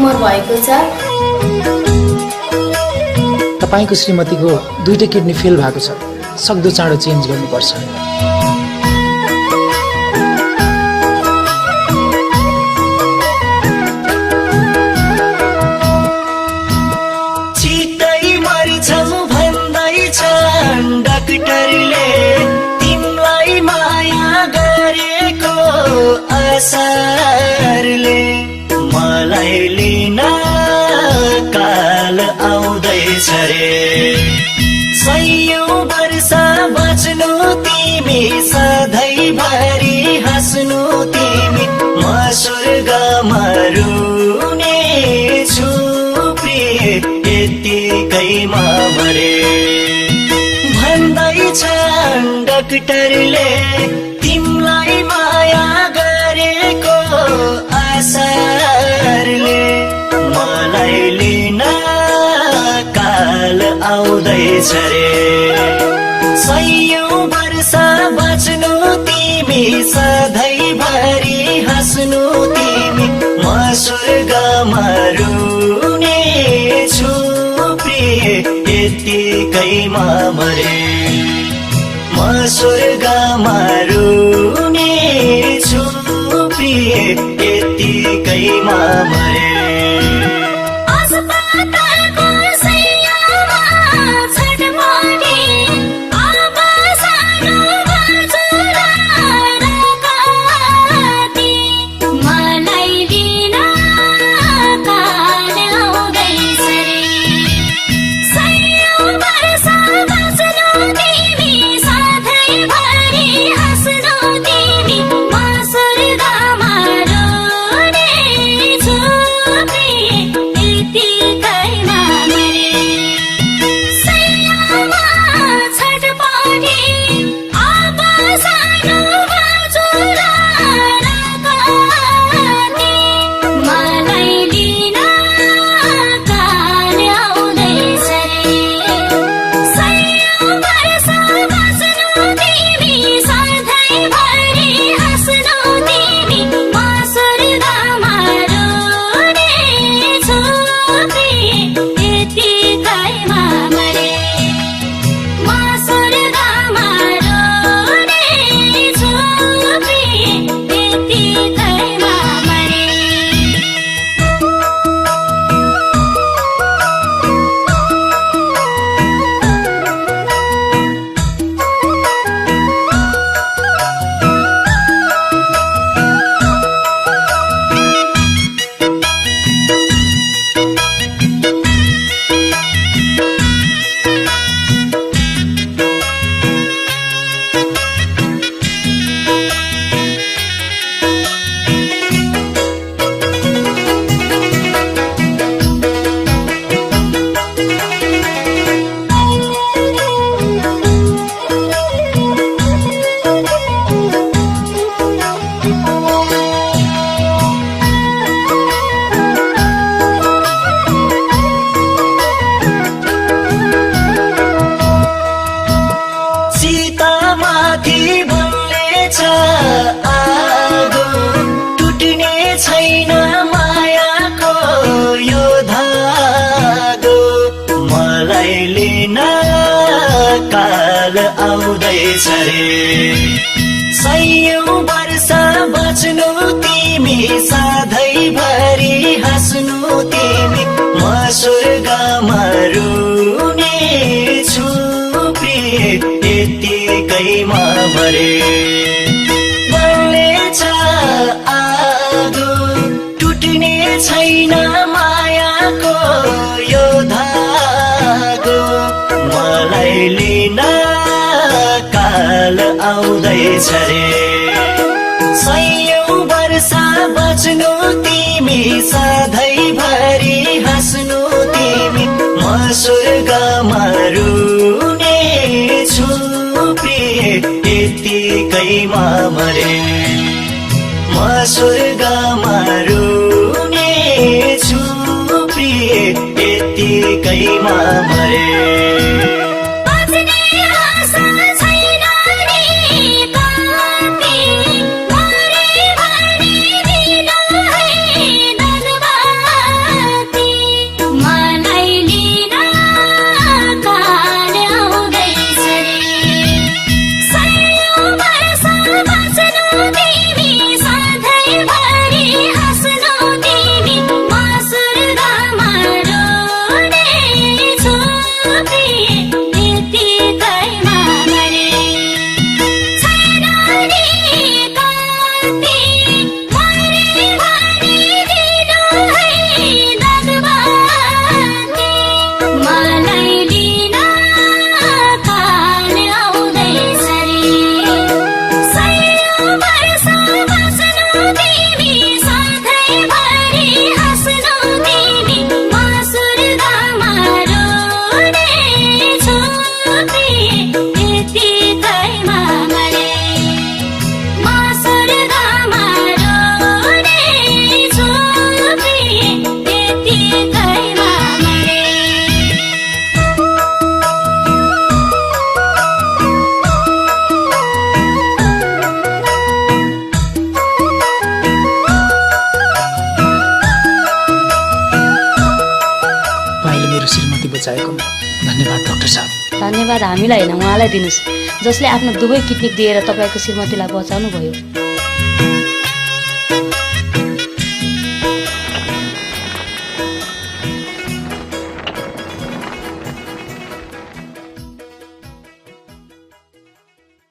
उमेर भएको छ। तपाईको श्रीमतीको दुईटै किडनी फेल भएको छ, सक्दो चाँडो चेन्ज गर्नुपर्छ। डाक्टरले तिमलाई माया गरेको असरले मलाई लिन काल आउँदैछ रे। सयौं वर्ष बाँच्नु तिमी, सधैँभरि हाँस्नु तिमी, म स्वर्गमा रुने छु प्रिय यतिकैमा मरे। भन्दैछन् डाक्टरले तिमलाई माया गरेको असरले मलाई लिन काल आउँदैछ रे। सयौं वर्ष बाँच्नु तिमी, सधैँभरि हाँस्नु तिमी, म स्वर्गमा रुने छु प्रिय यतिकैमा मरे। म स्वर्गमा रुने छु प्रिय यतिकैमा मरे। आउँदैछ रे। सयौं वर्ष बाँच्नु तिमी, सधैँभरि हाँस्नु तिमी, म स्वर्गमा रुने छु प्रिय यतिकैमा मरे। बल्नेछ आगो, टुट्ने छैन मायाको यो धागो, मलाई लिन काल आउँदैछ रे। सयौं वर्ष बाँच्नु तिमी, सधैँभरि हाँस्नु तिमी, म स्वर्गमा रुने छु प्रिय यतिकैमा मरे। म स्वर्गमा रुने छु प्रिय यतिकैमा मरे। चाहेकोमा धन्यवाद डाक्टर साहब। धन्यवाद हामीलाई होइन, उहाँलाई दिनुहोस् जसले आफ्नो दुवै किडनी दिएर तपाईँको श्रीमतीलाई बचाउनु भयो।